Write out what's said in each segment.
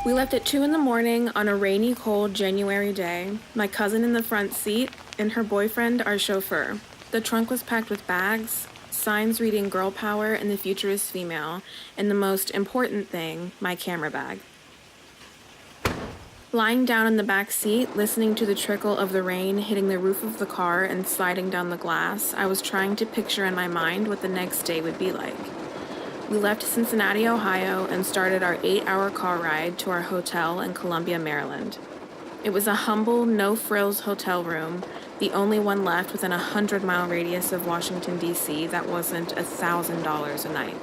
We left at 2 in the morning on a rainy, cold January day, my cousin in the front seat, and her boyfriend, our chauffeur. The trunk was packed with bags, signs reading girl power and the future is female, and the most important thing, my camera bag. Lying down in the back seat, listening to the trickle of the rain hitting the roof of the car and sliding down the glass, I was trying to picture in my mind what the next day would be like. We left Cincinnati, Ohio, and started our 8-hour car ride to our hotel in Columbia, Maryland. It was a humble, no-frills hotel room, the only one left within a 100-mile radius of Washington, D.C. that wasn't $1,000 a night.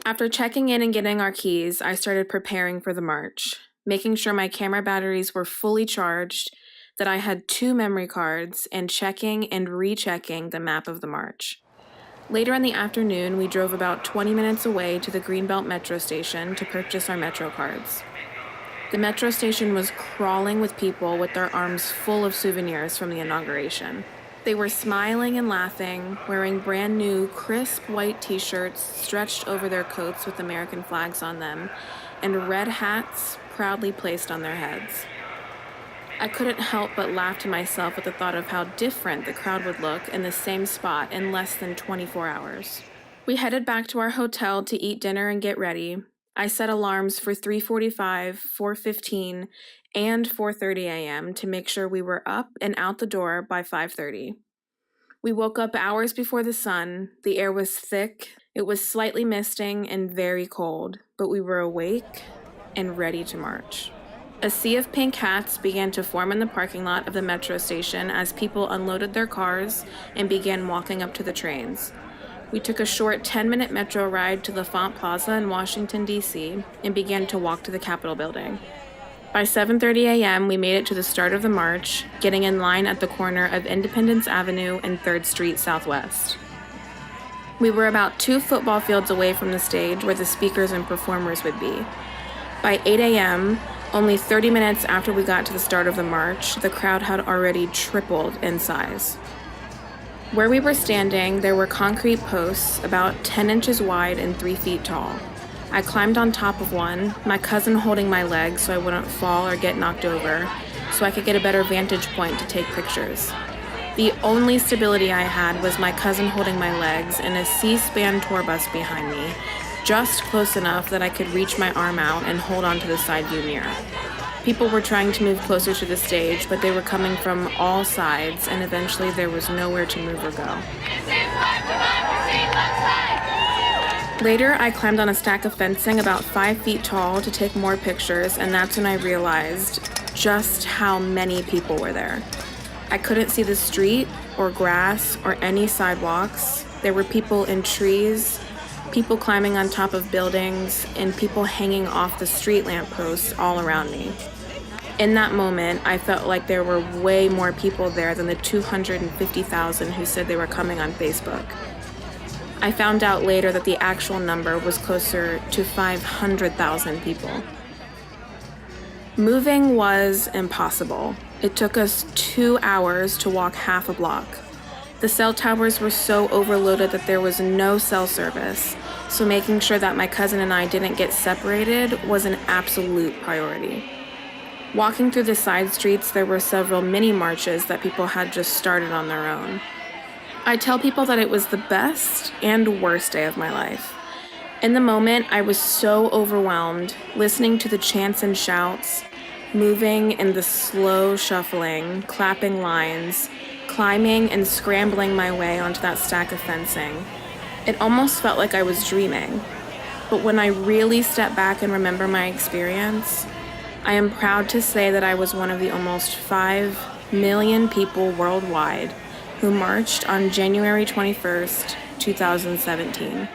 After checking in and getting our keys, I started preparing for the march, making sure my camera batteries were fully charged, that I had 2 memory cards, and checking and rechecking the map of the march. Later in the afternoon, we drove about 20 minutes away to the Greenbelt Metro station to purchase our Metro cards. The Metro station was crawling with people with their arms full of souvenirs from the inauguration. They were smiling and laughing, wearing brand new, crisp white t-shirts stretched over their coats with American flags on them, and red hats proudly placed on their heads. I couldn't help but laugh to myself at the thought of how different the crowd would look in the same spot in less than 24 hours. We headed back to our hotel to eat dinner and get ready. I set alarms for 3:45, 4:15, and 4:30 a.m. to make sure we were up and out the door by 5:30. We woke up hours before the sun. The air was thick, it was slightly misting and very cold, but we were awake and ready to march. A sea of pink hats began to form in the parking lot of the metro station as people unloaded their cars and began walking up to the trains. We took a short 10-minute metro ride to the Font Plaza in Washington, D.C., and began to walk to the Capitol building. By 7:30 a.m., we made it to the start of the march, getting in line at the corner of Independence Avenue and 3rd Street Southwest. We were about 2 football fields away from the stage where the speakers and performers would be. By 8 a.m., only 30 minutes after we got to the start of the march, the crowd had already tripled in size. Where we were standing, there were concrete posts about 10 inches wide and 3 feet tall. I climbed on top of one, my cousin holding my leg so I wouldn't fall or get knocked over, so I could get a better vantage point to take pictures. The only stability I had was my cousin holding my legs and a C-SPAN tour bus behind me, just close enough that I could reach my arm out and hold onto the side view mirror. People were trying to move closer to the stage, but they were coming from all sides, and eventually there was nowhere to move or go. Later, I climbed on a stack of fencing about 5 feet tall to take more pictures, and that's when I realized just how many people were there. I couldn't see the street or grass or any sidewalks. There were people in trees, people climbing on top of buildings, and people hanging off the street lampposts all around me. In that moment, I felt like there were way more people there than the 250,000 who said they were coming on Facebook. I found out later that the actual number was closer to 500,000 people. Moving was impossible. It took us 2 hours to walk half a block. The cell towers were so overloaded that there was no cell service, so making sure that my cousin and I didn't get separated was an absolute priority. Walking through the side streets, there were several mini marches that people had just started on their own. I tell people that it was the best and worst day of my life. In the moment, I was so overwhelmed, listening to the chants and shouts, moving in the slow shuffling, clapping lines, climbing and scrambling my way onto that stack of fencing. It almost felt like I was dreaming. But when I really step back and remember my experience, I am proud to say that I was one of the almost 5 million people worldwide who marched on January 21st, 2017.